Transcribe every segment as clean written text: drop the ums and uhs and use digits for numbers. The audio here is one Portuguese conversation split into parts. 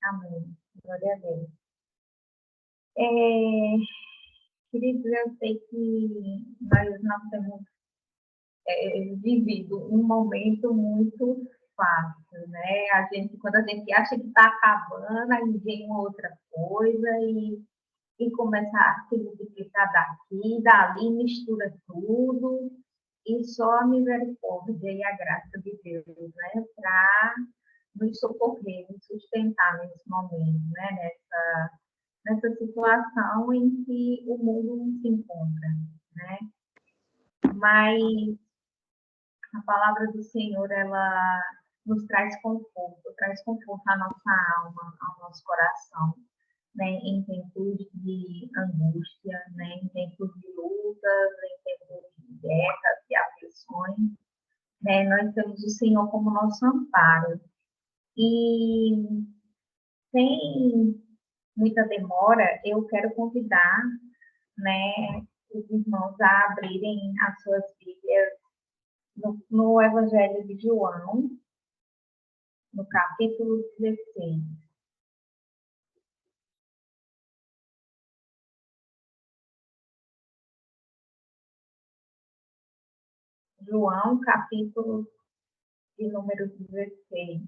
Amém. Glória a Deus. Queridos, eu sei que nós não temos vivido um momento muito fácil, né? Quando a gente acha que está acabando, aí vem uma outra coisa e começa a se multiplicar daqui, dali, mistura tudo, e só a misericórdia e a graça de Deus, né? Para nos socorrer, nos sustentar nesse momento, né? Nessa situação em que o mundo se encontra, né? Mas a palavra do Senhor, ela nos traz conforto à nossa alma, ao nosso coração, né? Em tempos de angústia, né? Em tempos de lutas, em tempos de guerras e aflições, né? Nós temos o Senhor como nosso amparo. E sem muita demora, eu quero convidar, né, os irmãos a abrirem as suas Bíblias no Evangelho de João, no capítulo 16. João, capítulo de número 16.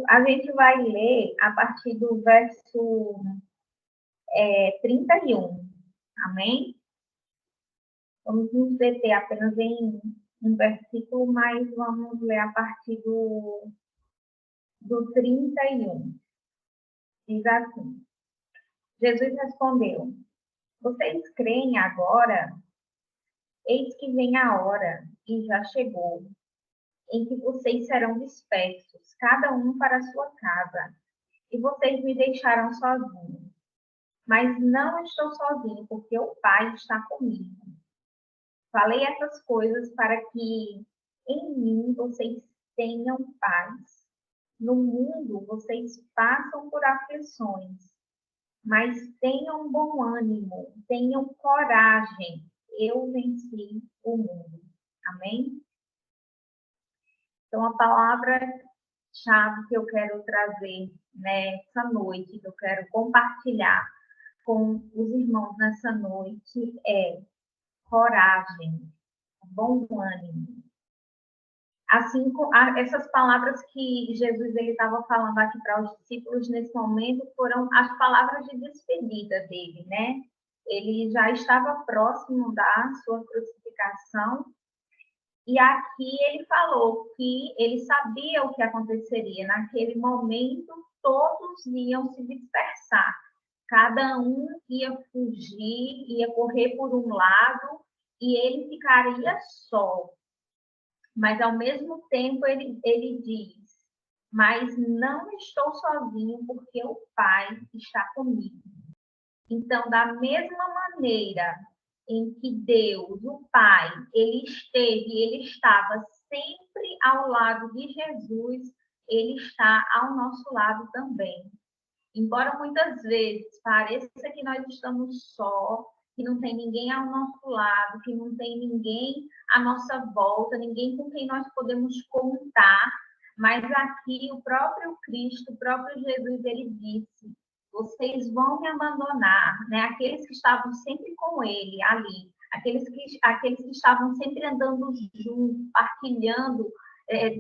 A gente vai ler a partir do verso 31. Amém? Vamos nos deter apenas em um versículo, mas vamos ler a partir do 31. Diz assim: Jesus respondeu: Vocês creem agora? Eis que vem a hora, e já chegou, em que vocês serão dispersos, cada um para a sua casa, e vocês me deixarão sozinho. Mas não estou sozinho, porque o Pai está comigo. Falei essas coisas para que em mim vocês tenham paz. No mundo vocês passam por aflições, mas tenham bom ânimo, tenham coragem. Eu venci o mundo. Amém? Então, a palavra-chave que eu quero trazer nessa noite, que eu quero compartilhar com os irmãos nessa noite é coragem, bom ânimo. Assim, essas palavras que Jesus ele estava falando aqui para os discípulos nesse momento foram as palavras de despedida dele, né? Ele já estava próximo da sua crucificação e aqui ele falou que ele sabia o que aconteceria. Naquele momento, todos iam se dispersar. Cada um ia fugir, ia correr por um lado e ele ficaria só. Mas, ao mesmo tempo, ele diz: Mas não estou sozinho, porque o Pai está comigo. Então, da mesma maneira em que Deus, o Pai, ele estava sempre ao lado de Jesus, ele está ao nosso lado também. Embora muitas vezes pareça que nós estamos só, que não tem ninguém ao nosso lado, que não tem ninguém à nossa volta, ninguém com quem nós podemos contar, mas aqui o próprio Cristo, o próprio Jesus, ele disse: vocês vão me abandonar, né? Aqueles que estavam sempre com ele ali, aqueles que estavam sempre andando juntos, partilhando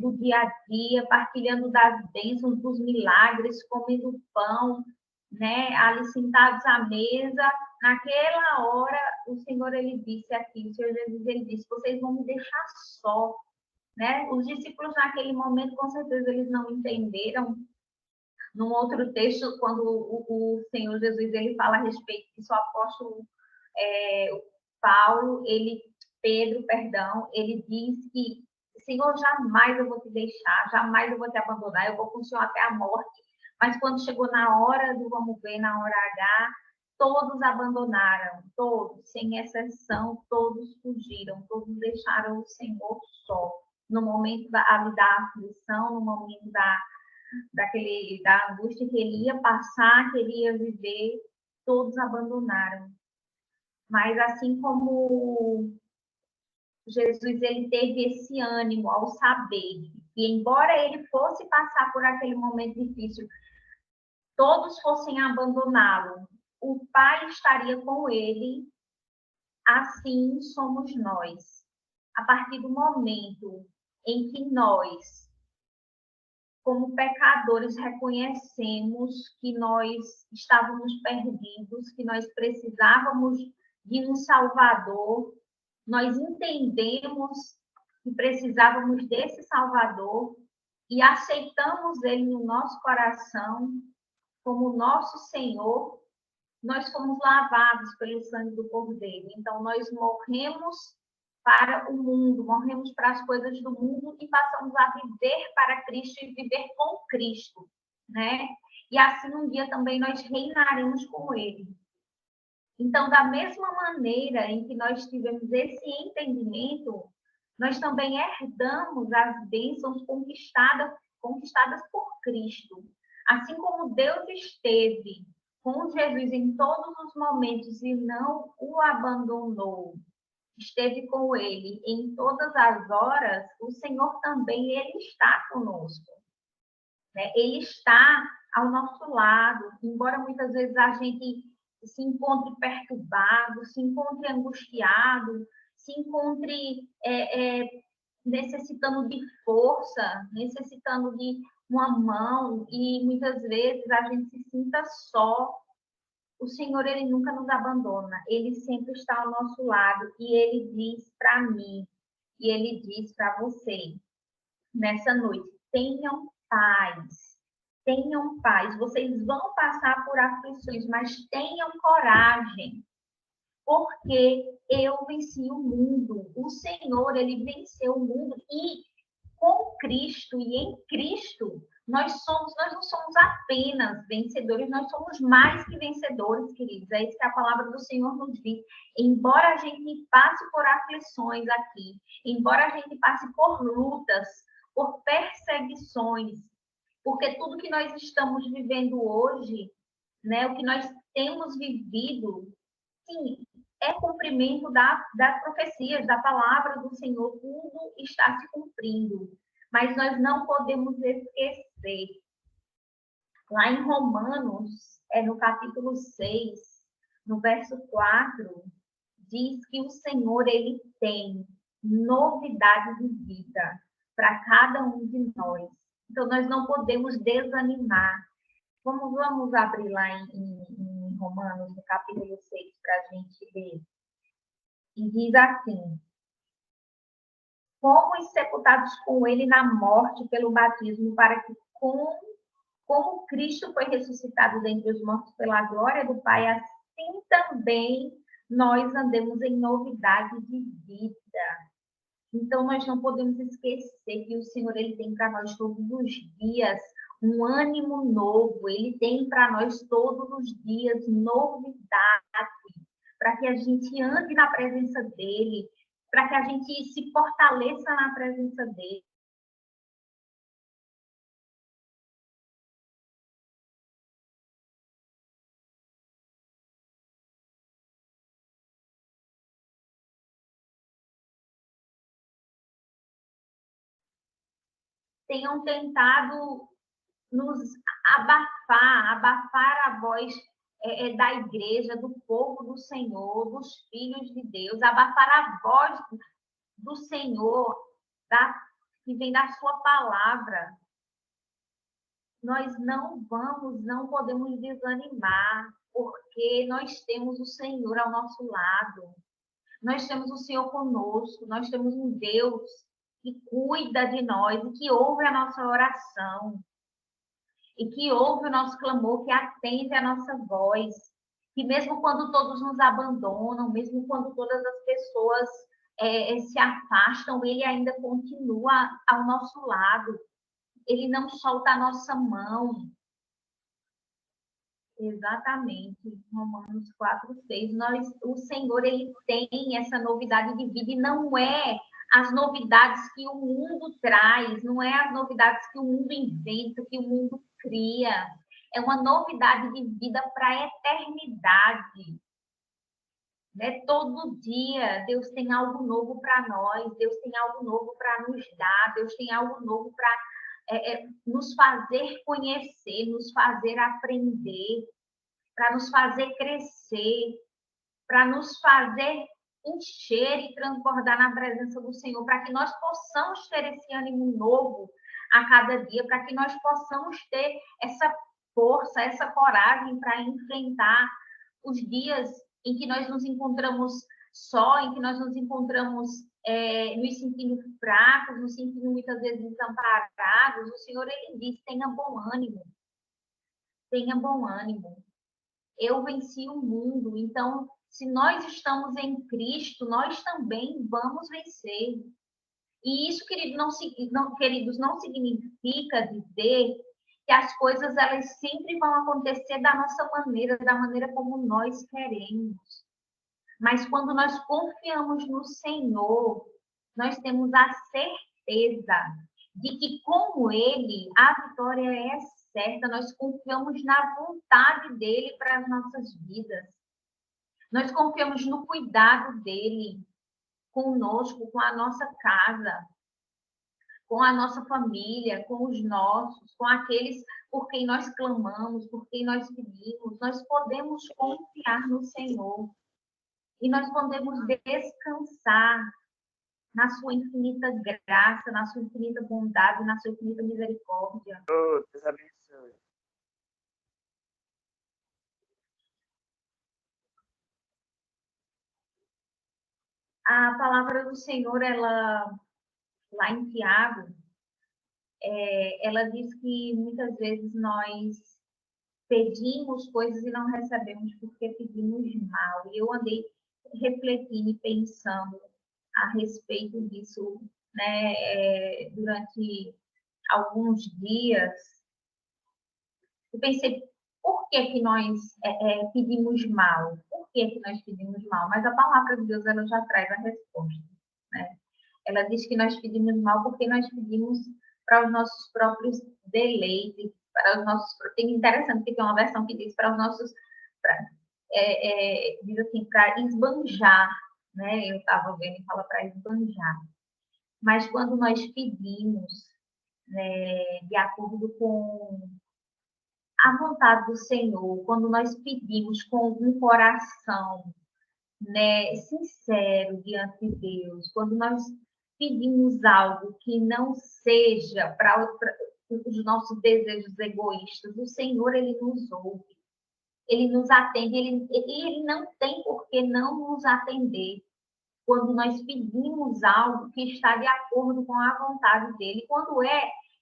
do dia a dia, partilhando das bênçãos, dos milagres, comendo pão, né? Ali sentados à mesa. Naquela hora, o Senhor, ele disse aqui, o Senhor Jesus, ele disse: vocês vão me deixar só, né? Os discípulos, naquele momento, com certeza, eles não entenderam. Num outro texto, quando o Senhor Jesus ele fala a respeito disso, o apóstolo Pedro, ele diz que: Senhor, jamais eu vou te deixar, jamais eu vou te abandonar, eu vou com o Senhor até a morte. Mas quando chegou na hora do vamos ver, na hora H, todos abandonaram, todos, sem exceção, todos fugiram, todos deixaram o Senhor só. No momento da aflição, no momento da angústia que ele ia passar, que ele ia viver, todos abandonaram. Mas assim como Jesus, ele teve esse ânimo ao saber que, embora ele fosse passar por aquele momento difícil, todos fossem abandoná-lo, o Pai estaria com ele, assim somos nós. A partir do momento em que nós, como pecadores, reconhecemos que nós estávamos perdidos, que nós precisávamos de um Salvador, nós entendemos que precisávamos desse Salvador e aceitamos ele no nosso coração como nosso Senhor, nós fomos lavados pelo sangue do Cordeiro. Então, nós morremos para o mundo, morremos para as coisas do mundo e passamos a viver para Cristo e viver com Cristo, né? E assim um dia também nós reinaremos com Ele. Então, da mesma maneira em que nós tivemos esse entendimento, nós também herdamos as bênçãos conquistadas por Cristo. Assim como Deus esteve com Jesus em todos os momentos e não o abandonou, esteve com ele em todas as horas, o Senhor também, ele está conosco, né? Ele está ao nosso lado, embora muitas vezes a gente se encontre perturbado, se encontre angustiado, se encontre necessitando de força, necessitando de uma mão, e muitas vezes a gente se sinta só. O Senhor, ele nunca nos abandona, ele sempre está ao nosso lado, e ele diz para mim, e ele diz para você, nessa noite, tenham paz, vocês vão passar por aflições, mas tenham coragem, porque eu venci o mundo, o Senhor, ele venceu o mundo, e com Cristo e em Cristo, nós não somos apenas vencedores, nós somos mais que vencedores, queridos. É isso que a palavra do Senhor nos diz. Embora a gente passe por aflições aqui, embora a gente passe por lutas, por perseguições, porque tudo que nós estamos vivendo hoje, né, o que nós temos vivido, sim, é cumprimento das profecias, da palavra do Senhor, tudo está se cumprindo. Mas nós não podemos esquecer. Lá em Romanos, no capítulo 6, no verso 4, diz que o Senhor, ele tem novidade de vida para cada um de nós. Então, nós não podemos desanimar. Vamos abrir lá em Romanos, no capítulo 6, para a gente ver. E diz assim: fomos sepultados com ele na morte pelo batismo, para que, como Cristo foi ressuscitado dentre os mortos pela glória do Pai, assim também nós andemos em novidade de vida. Então, nós não podemos esquecer que o Senhor, ele tem para nós todos os dias um ânimo novo, ele tem para nós todos os dias novidade, para que a gente ande na presença dele, para que a gente se fortaleça na presença dele. Tenham tentado nos abafar a voz da igreja, do povo do Senhor, dos filhos de Deus, abafar a voz do Senhor, que vem da sua palavra. Nós não podemos desanimar, porque nós temos o Senhor ao nosso lado. Nós temos o Senhor conosco, nós temos um Deus que cuida de nós e que ouve a nossa oração. E que ouve o nosso clamor, que atende a nossa voz, que mesmo quando todos nos abandonam, mesmo quando todas as pessoas se afastam, ele ainda continua ao nosso lado, ele não solta a nossa mão. Exatamente, Romanos 4:6. O Senhor, ele tem essa novidade de vida, e não é as novidades que o mundo traz, não é as novidades que o mundo inventa, que o mundo cria. É uma novidade de vida para a eternidade. Né? Todo dia Deus tem algo novo para nós, Deus tem algo novo para nos dar, Deus tem algo novo para nos fazer conhecer, nos fazer aprender, para nos fazer crescer, para nos fazer encher e transbordar na presença do Senhor, para que nós possamos ter esse ânimo novo a cada dia, para que nós possamos ter essa força, essa coragem para enfrentar os dias em que nós nos encontramos só, em que nós nos encontramos nos sentindo fracos, nos sentindo muitas vezes desamparados. O Senhor, ele diz, tenha bom ânimo. Tenha bom ânimo. Eu venci o mundo. Então, se nós estamos em Cristo, nós também vamos vencer. E isso, queridos, não significa dizer que as coisas elas sempre vão acontecer da nossa maneira, da maneira como nós queremos. Mas quando nós confiamos no Senhor, nós temos a certeza de que com Ele a vitória é certa. Nós confiamos na vontade dEle para as nossas vidas. Nós confiamos no cuidado dEle conosco, com a nossa casa, com a nossa família, com os nossos, com aqueles por quem nós clamamos, por quem nós pedimos. Nós podemos confiar no Senhor. E nós podemos descansar na sua infinita graça, na sua infinita bondade, na sua infinita misericórdia. Oh, Deus abençoe. A palavra do Senhor, ela, lá em Tiago, ela diz que muitas vezes nós pedimos coisas e não recebemos porque pedimos mal. E eu andei refletindo e pensando a respeito disso, né, durante alguns dias. Eu pensei, por que que nós pedimos mal? Por que que nós pedimos mal? Mas a palavra de Deus, ela já traz a resposta, né? Ela diz que nós pedimos mal porque nós pedimos para os nossos próprios deleites, para os nossos... Tem interessante que tem uma versão que diz para os nossos... diz assim, para esbanjar, né? Eu estava vendo e fala para esbanjar. Mas quando nós pedimos, né, de acordo com a vontade do Senhor, quando nós pedimos com um coração, né, sincero diante de Deus, quando nós pedimos algo que não seja para os nossos desejos egoístas, o Senhor, ele nos ouve, ele nos atende, ele não tem por que não nos atender quando nós pedimos algo que está de acordo com a vontade dele. Quando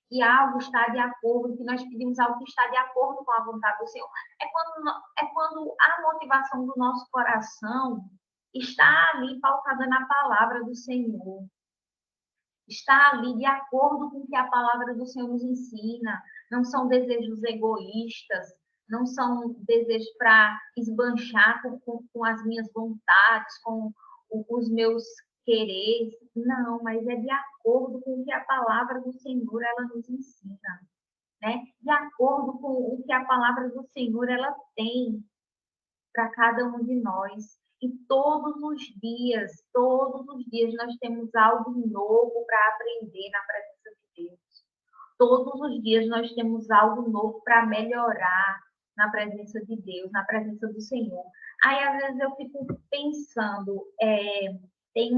que algo está de acordo, que nós pedimos algo que está de acordo com a vontade do Senhor, é quando a motivação do nosso coração está ali pautada na palavra do Senhor. Está ali de acordo com o que a palavra do Senhor nos ensina. Não são desejos egoístas, não são desejos para esbanjar com as minhas vontades, com os meus quereres. Não, mas é de acordo com o que a palavra do Senhor ela nos ensina, né? De acordo com o que a palavra do Senhor ela tem para cada um de nós. E todos os dias nós temos algo novo para aprender na presença de Deus. Todos os dias nós temos algo novo para melhorar na presença de Deus, na presença do Senhor. Aí, às vezes, eu fico pensando, tem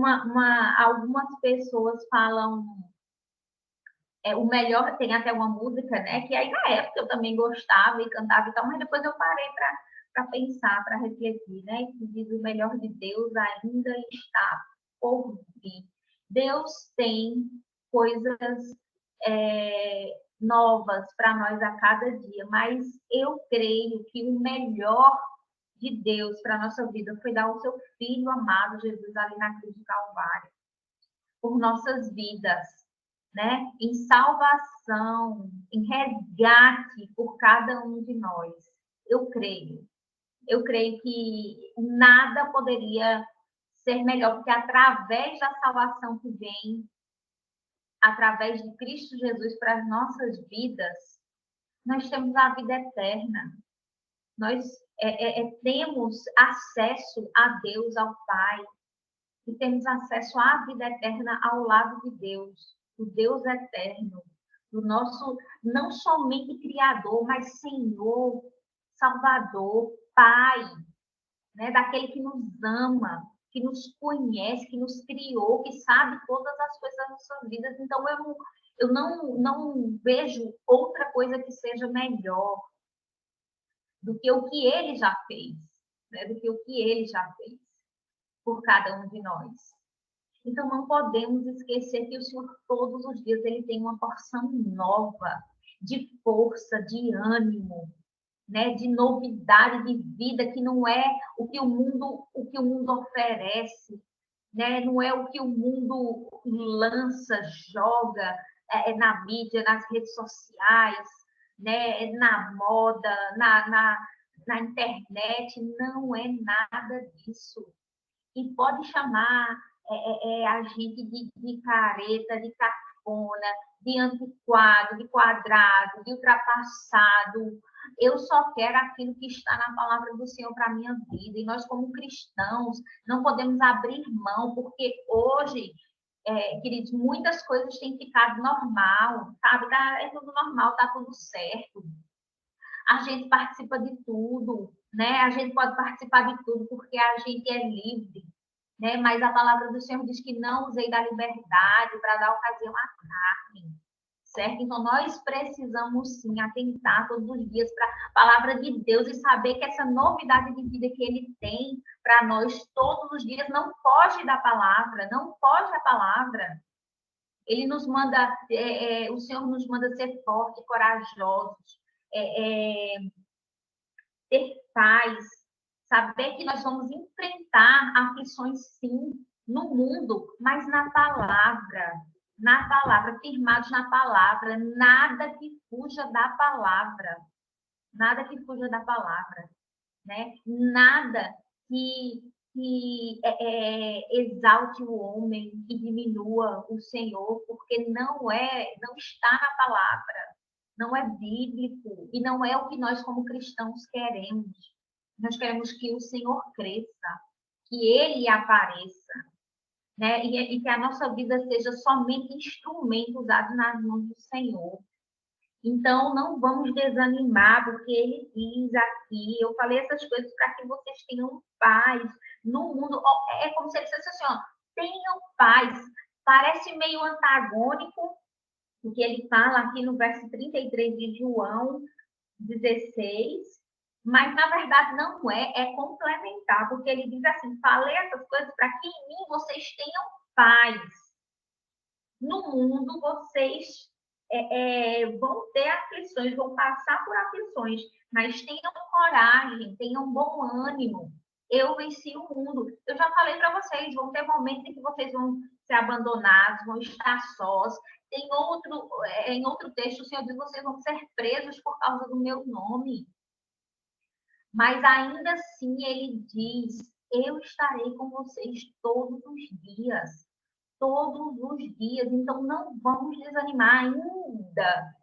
algumas pessoas falam, o melhor, tem até uma música, né, que aí na época eu também gostava e cantava e tal, mas depois eu parei para pensar, para refletir, né, que diz o melhor de Deus ainda está por vir. Deus tem coisas novas para nós a cada dia, mas eu creio que o melhor de Deus para a nossa vida foi dar o seu Filho amado, Jesus, ali na cruz do Calvário, por nossas vidas, né? Em salvação, em resgate por cada um de nós. Eu creio que nada poderia ser melhor, porque através da salvação que vem, através de Cristo Jesus para as nossas vidas, nós temos a vida eterna. Nós temos acesso a Deus, ao Pai, e temos acesso à vida eterna ao lado de Deus, o Deus eterno, do nosso, não somente Criador, mas Senhor, Salvador, Pai, né? Daquele que nos ama, que nos conhece, que nos criou, que sabe todas as coisas das nossas vidas. Então, eu não vejo outra coisa que seja melhor do que o que Ele já fez, né? Do que o que Ele já fez por cada um de nós. Então, não podemos esquecer que o Senhor, todos os dias, Ele tem uma porção nova de força, de ânimo, né? De novidade de vida, que não é o que o mundo oferece, né? Não é o que o mundo lança, joga na mídia, nas redes sociais, né? Na moda, na internet. Não é nada disso. E pode chamar a gente de careta, de cafona, de antiquado, de quadrado, de ultrapassado. Eu só quero aquilo que está na palavra do Senhor para a minha vida. E nós, como cristãos, não podemos abrir mão, porque hoje, queridos, muitas coisas têm ficado normal, sabe? É tudo normal, tá tudo certo. A gente participa de tudo, né? A gente pode participar de tudo porque a gente é livre, né? Mas a palavra do Senhor diz que não usei da liberdade para dar ocasião à carne, certo? Então, nós precisamos, sim, atentar todos os dias para a palavra de Deus e saber que essa novidade de vida que Ele tem para nós todos os dias não foge da palavra, não foge da palavra. Ele nos manda, o Senhor nos manda ser fortes, corajosos, ter paz, saber que nós vamos enfrentar aflições, sim, no mundo, mas na palavra, firmados na palavra, nada que fuja da palavra, nada que fuja da palavra, né? Nada que exalte o homem, que diminua o Senhor, porque não está na palavra, não é bíblico e não é o que nós como cristãos queremos. Nós queremos que o Senhor cresça, que Ele apareça, né? E que a nossa vida seja somente instrumento usado nas mãos do Senhor. Então, não vamos desanimar, porque Ele diz aqui, eu falei essas coisas para que vocês tenham paz no mundo. É como se ele dissesse assim, ó, tenham paz. Parece meio antagônico, o que ele fala aqui no verso 33 de João 16, mas na verdade não é complementar, porque ele diz assim, falei essas coisas para que em mim vocês tenham paz. No mundo vocês vão ter aflições, vão passar por aflições, mas tenham coragem, tenham bom ânimo. Eu venci o mundo. Eu já falei para vocês, vão ter momentos em que vocês vão ser abandonados, vão estar sós. Em outro texto, o Senhor diz que vocês vão ser presos por causa do meu nome. Mas ainda assim, ele diz, eu estarei com vocês todos os dias. Todos os dias. Então, não vamos desanimar ainda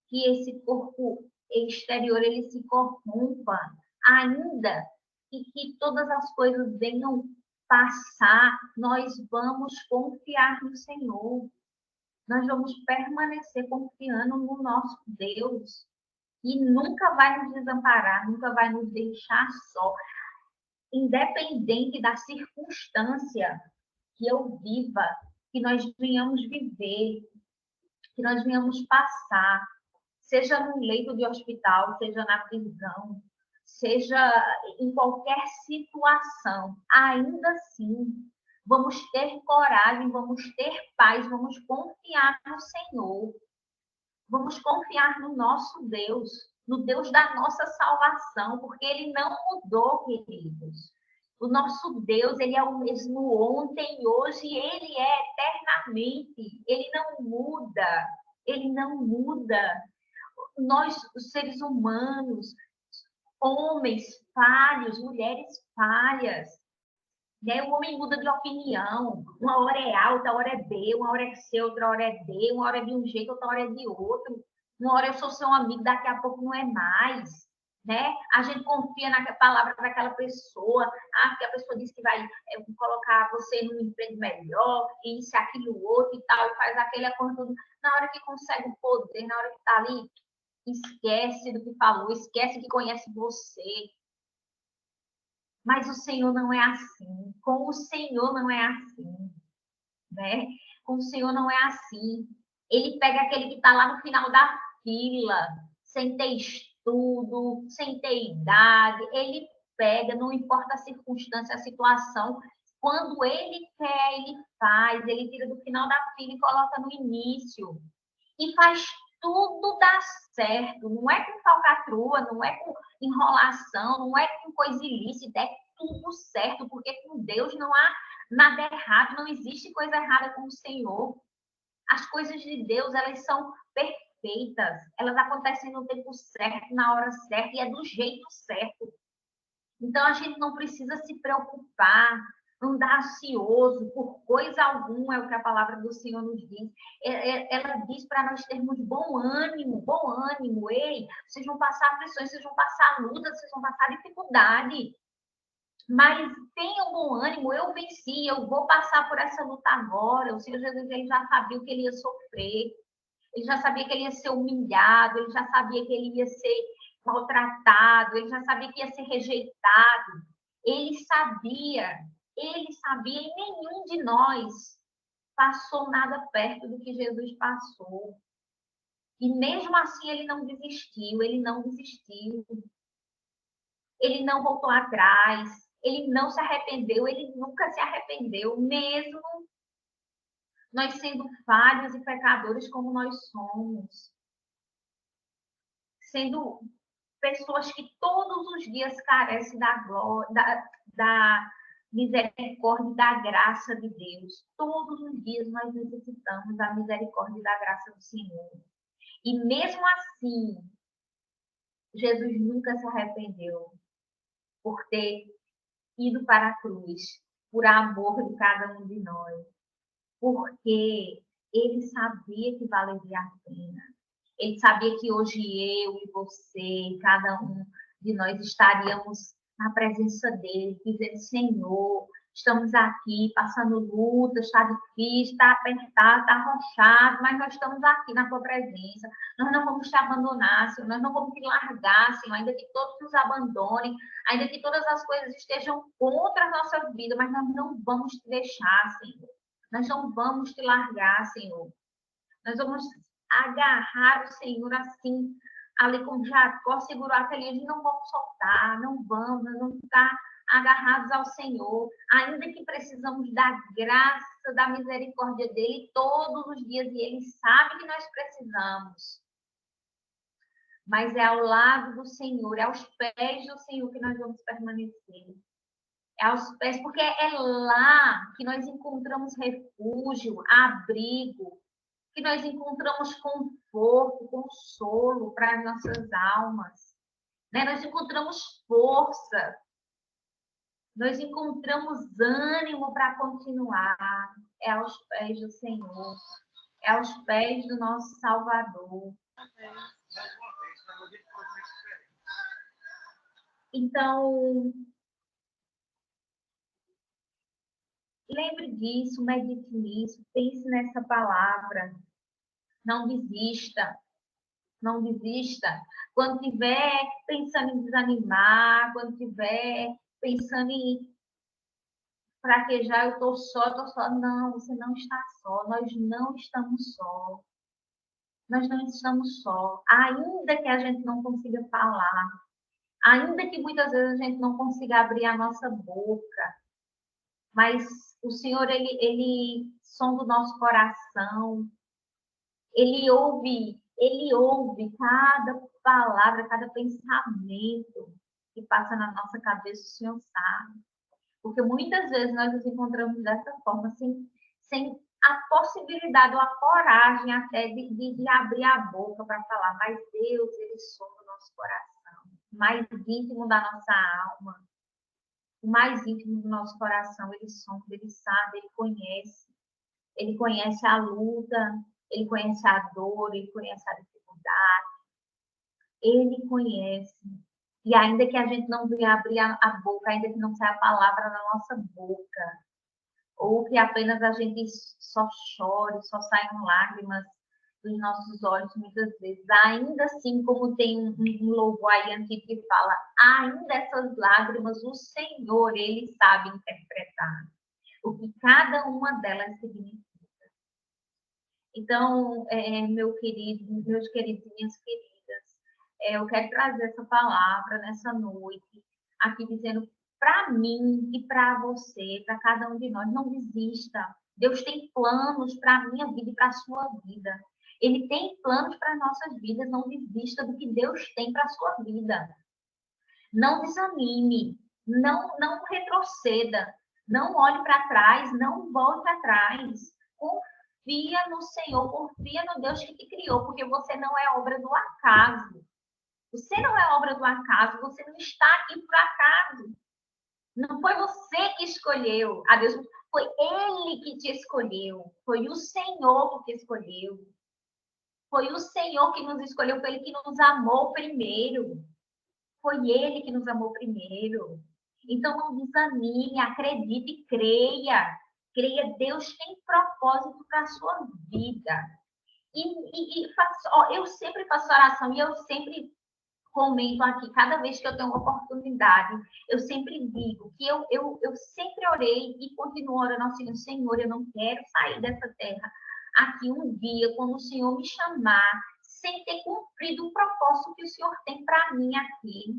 que esse corpo exterior ele se corrompa, ainda que todas as coisas venham passar, nós vamos confiar no Senhor. Nós vamos permanecer confiando no nosso Deus, que nunca vai nos desamparar, nunca vai nos deixar só, independente da circunstância que eu viva, que nós venhamos viver, que nós venhamos passar, seja no leito de hospital, seja na prisão, seja em qualquer situação, ainda assim, vamos ter coragem, vamos ter paz, vamos confiar no Senhor, vamos confiar no nosso Deus, no Deus da nossa salvação, porque Ele não mudou, queridos. O nosso Deus, Ele é o mesmo ontem, hoje, Ele é eternamente. Ele não muda. Ele não muda. Nós, os seres humanos, homens falhos, mulheres falhas, né? O homem muda de opinião. Uma hora é A, outra hora é B, uma hora é C, outra hora é D, uma hora é de um jeito, outra hora é de outro. Uma hora eu sou seu amigo, daqui a pouco não é mais. Né? A gente confia na palavra daquela pessoa, que a pessoa disse que vai colocar você num emprego melhor, isso, aquilo, outro e tal, e faz aquele acordo. Na hora que consegue o poder, na hora que está ali, esquece do que falou, esquece que conhece você. Mas o Senhor não é assim. Com o Senhor não é assim, né? Com o Senhor não é assim. Ele pega aquele que está lá no final da fila, sem ter estudo, sem ter idade. Ele pega, não importa a circunstância, a situação. Quando ele quer, ele faz. Ele tira do final da fila e coloca no início. E faz tudo dar certo. Não é com falcatrua, não é com enrolação, não é com coisa ilícita, é tudo certo, porque com Deus não há nada errado, não existe coisa errada com o Senhor. As coisas de Deus, elas são perfeitas, elas acontecem no tempo certo, na hora certa e é do jeito certo. Então a gente não precisa se preocupar, andar ansioso por coisa alguma, é o que a palavra do Senhor nos diz. Ela diz para nós termos bom ânimo, bom ânimo. Ei, vocês vão passar aflições, vocês vão passar lutas, vocês vão passar dificuldade. Mas tenham bom ânimo, eu venci, eu vou passar por essa luta agora. O Senhor Jesus ele já sabia o que ele ia sofrer, ele já sabia que ele ia ser humilhado, ele já sabia que ele ia ser maltratado, ele já sabia que ia ser rejeitado. Ele sabia, e nenhum de nós passou nada perto do que Jesus passou. E mesmo assim ele não desistiu, ele não desistiu. Ele não voltou atrás, ele não se arrependeu, ele nunca se arrependeu, mesmo nós sendo falhos e pecadores como nós somos. Sendo pessoas que todos os dias carecem da glória, da misericórdia e da graça de Deus. Todos os dias nós necessitamos da misericórdia e da graça do Senhor. E mesmo assim, Jesus nunca se arrependeu por ter ido para a cruz, por amor de cada um de nós, porque ele sabia que valeria a pena. Ele sabia que hoje eu e você, cada um de nós estaríamos na presença dele, dizendo: Senhor, estamos aqui passando luta, está difícil, está apertado, está arrochado, mas nós estamos aqui na tua presença. Nós não vamos te abandonar, Senhor, nós não vamos te largar, Senhor, ainda que todos nos abandonem, ainda que todas as coisas estejam contra a nossa vida, mas nós não vamos te deixar, Senhor. Nós não vamos te largar, Senhor. Nós vamos agarrar o Senhor assim, ali como Jacó segurou aquele, eles não vão soltar, não vamos, nós vamos ficar agarrados ao Senhor, ainda que precisamos da graça, da misericórdia dele todos os dias, e ele sabe que nós precisamos. Mas é ao lado do Senhor, é aos pés do Senhor que nós vamos permanecer. É aos pés, porque é lá que nós encontramos refúgio, abrigo, que nós encontramos conforto, consolo para as nossas almas. Né? Nós encontramos força, nós encontramos ânimo para continuar. É aos pés do Senhor, é aos pés do nosso Salvador. Então, lembre disso, medite nisso, pense nessa palavra. Não desista, não desista. Quando estiver pensando em desanimar, quando estiver pensando em fraquejar, eu estou só. Não, você não está só. Nós não estamos só. Nós não estamos só. Ainda que a gente não consiga falar, ainda que muitas vezes a gente não consiga abrir a nossa boca, mas o Senhor, ele sonda o nosso coração, ele ouve cada palavra, cada pensamento que passa na nossa cabeça, o Senhor sabe. Porque muitas vezes nós nos encontramos dessa forma, sem a possibilidade ou a coragem até de abrir a boca para falar, mas Deus, ele sonda o nosso coração, mais íntimo da nossa alma. o mais íntimo do nosso coração, ele sonda, ele sabe, ele conhece. Ele conhece a luta, ele conhece a dor, ele conhece a dificuldade. Ele conhece. E ainda que a gente não venha abrir a boca, ainda que não saia a palavra na nossa boca, ou que apenas a gente só chore, só saiam lágrimas dos nossos olhos muitas vezes, ainda assim, como tem um louvor aí antigo que fala, ainda essas lágrimas, o Senhor, Ele sabe interpretar o que cada uma delas significa. Então, meu querido, meus queridos e minhas queridas, eu quero trazer essa palavra nessa noite, aqui dizendo para mim e para você, para cada um de nós, não desista. Deus tem planos para a minha vida e para a sua vida. Ele tem planos para as nossas vidas, não desista do que Deus tem para a sua vida. Não desanime, não retroceda, não olhe para trás, não volte atrás. Confia no Senhor, confia no Deus que te criou, porque você não é obra do acaso. Você não é obra do acaso, você não está aqui por acaso. Não foi você que escolheu a Deus, foi Ele que te escolheu, foi o Senhor que te escolheu. Foi o Senhor que nos escolheu, foi Ele que nos amou primeiro. Foi Ele que nos amou primeiro. Então não desanime, acredite e creia. Creia, Deus tem propósito para a sua vida. Eu sempre faço oração e eu sempre comento aqui, cada vez que eu tenho uma oportunidade, eu sempre digo que eu sempre orei e continuo orando assim, Senhor, eu não quero sair dessa terra aqui um dia, quando o Senhor me chamar, sem ter cumprido o propósito que o Senhor tem para mim aqui.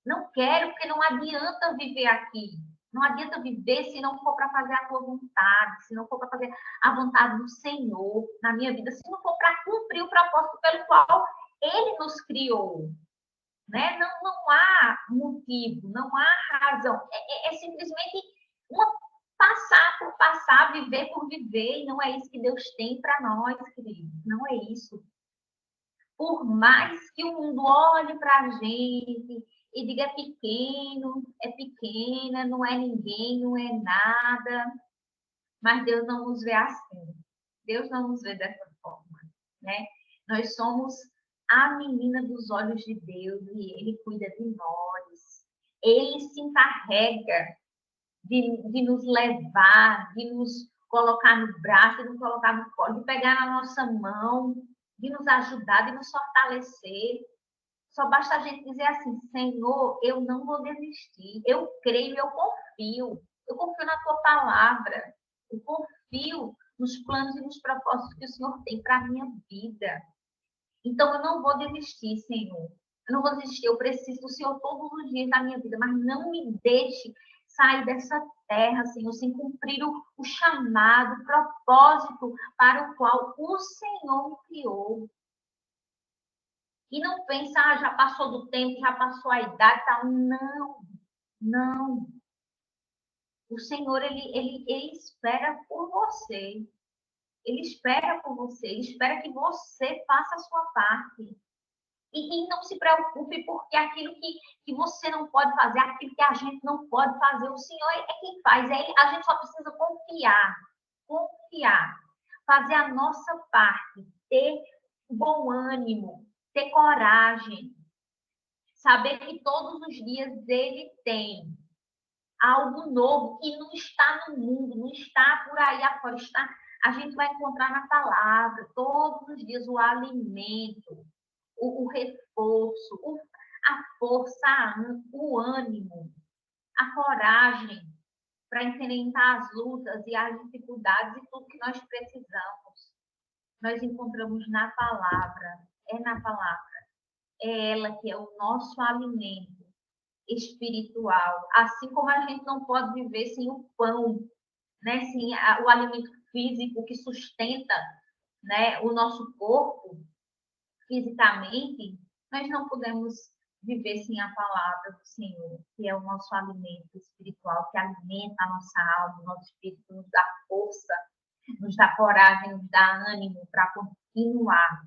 Não quero, porque não adianta viver aqui. Não adianta viver se não for para fazer a tua vontade, se não for para fazer a vontade do Senhor na minha vida, se não for para cumprir o propósito pelo qual Ele nos criou. Né? Não há motivo, não há razão. É simplesmente passar por passar, viver por viver, e não é isso que Deus tem para nós, queridos. Não é isso. Por mais que o mundo olhe para a gente e diga é pequena, não é ninguém, não é nada, mas Deus não nos vê assim. Deus não nos vê dessa forma, né? Nós somos a menina dos olhos de Deus e Ele cuida de nós. Ele se encarrega de nos levar, de nos colocar no braço, de nos colocar no colo, de pegar na nossa mão, de nos ajudar, de nos fortalecer. Só basta a gente dizer assim, Senhor, eu não vou desistir. Eu creio, eu confio. Eu confio na tua palavra. Eu confio nos planos e nos propósitos que o Senhor tem para a minha vida. Então, eu não vou desistir, Senhor. Eu não vou desistir. Eu preciso do Senhor todos os dias da minha vida, mas não me deixe sair dessa terra, Senhor, sem cumprir o chamado, o propósito para o qual o Senhor me criou. E não pensa, já passou do tempo, já passou a idade, tal. Não, não. O Senhor, ele espera por você. Ele espera por você, ele espera que você faça a sua parte. E não se preocupe, porque aquilo que você não pode fazer, aquilo que a gente não pode fazer, o Senhor é quem faz. A gente só precisa confiar. Confiar. Fazer a nossa parte. Ter bom ânimo. Ter coragem. Saber que todos os dias Ele tem algo novo que não está no mundo, não está por aí afora, está, a gente vai encontrar na palavra todos os dias o alimento, o reforço, a força, o ânimo, a coragem para enfrentar as lutas e as dificuldades e tudo que nós precisamos. Nós encontramos na palavra, é na palavra. É ela que é o nosso alimento espiritual. Assim como a gente não pode viver sem o pão, né? Sem o alimento físico que sustenta, né, o nosso corpo fisicamente, nós não podemos viver sem a palavra do Senhor, que é o nosso alimento espiritual, que alimenta a nossa alma, o nosso espírito, nos dá força, nos dá coragem, nos dá ânimo para continuar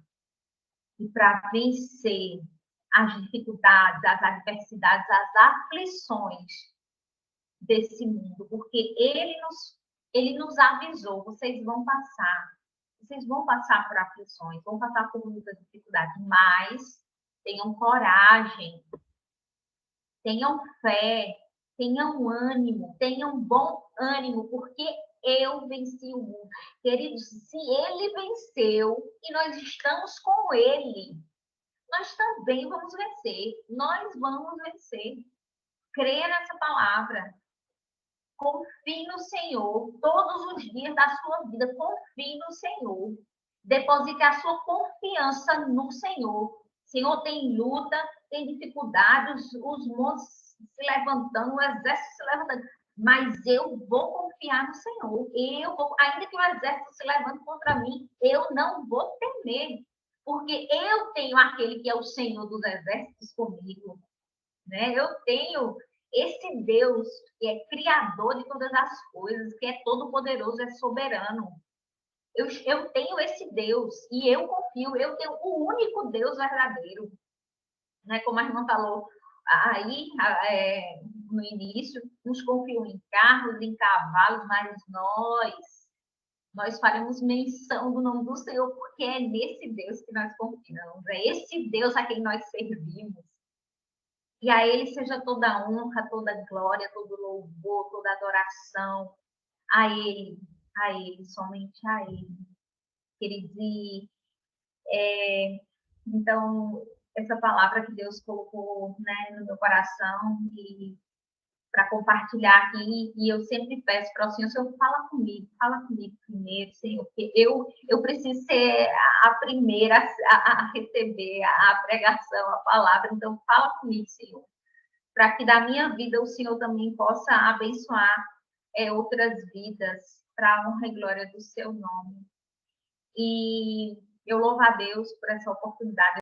e para vencer as dificuldades, as adversidades, as aflições desse mundo, porque ele nos avisou, vocês vão passar por aflições, vão passar por muitas dificuldades, mas tenham coragem, tenham fé, tenham ânimo, tenham bom ânimo, porque eu venci o mundo. Queridos, se ele venceu e nós estamos com ele, nós também vamos vencer. Nós vamos vencer. Creia nessa palavra. Confie no Senhor todos os dias da sua vida. Confie no Senhor. Deposite a sua confiança no Senhor. O Senhor tem luta, tem dificuldades, os montes se levantando, o exército se levantando. Mas eu vou confiar no Senhor. Ainda que o exército se levante contra mim, eu não vou temer. Porque eu tenho aquele que é o Senhor dos exércitos comigo. Né? Eu tenho esse Deus que é criador de todas as coisas, que é todo-poderoso, é soberano. Eu tenho esse Deus e eu confio, eu tenho o único Deus verdadeiro. Né? Como a irmã falou aí no início, uns confiam em carros, em cavalos, mas nós faremos menção do nome do Senhor, porque é nesse Deus que nós confiamos, é esse Deus a quem nós servimos. E a ele seja toda a honra, toda a glória, todo o louvor, toda a adoração a ele, somente a ele. Queridos, então, essa palavra que Deus colocou, né, no meu coração e para compartilhar aqui, e eu sempre peço para o Senhor, fala comigo primeiro, Senhor, porque eu preciso ser a primeira a receber a pregação, a palavra, então fala comigo, Senhor, para que da minha vida o Senhor também possa abençoar outras vidas, para a honra e glória do seu nome. E eu louvo a Deus por essa oportunidade.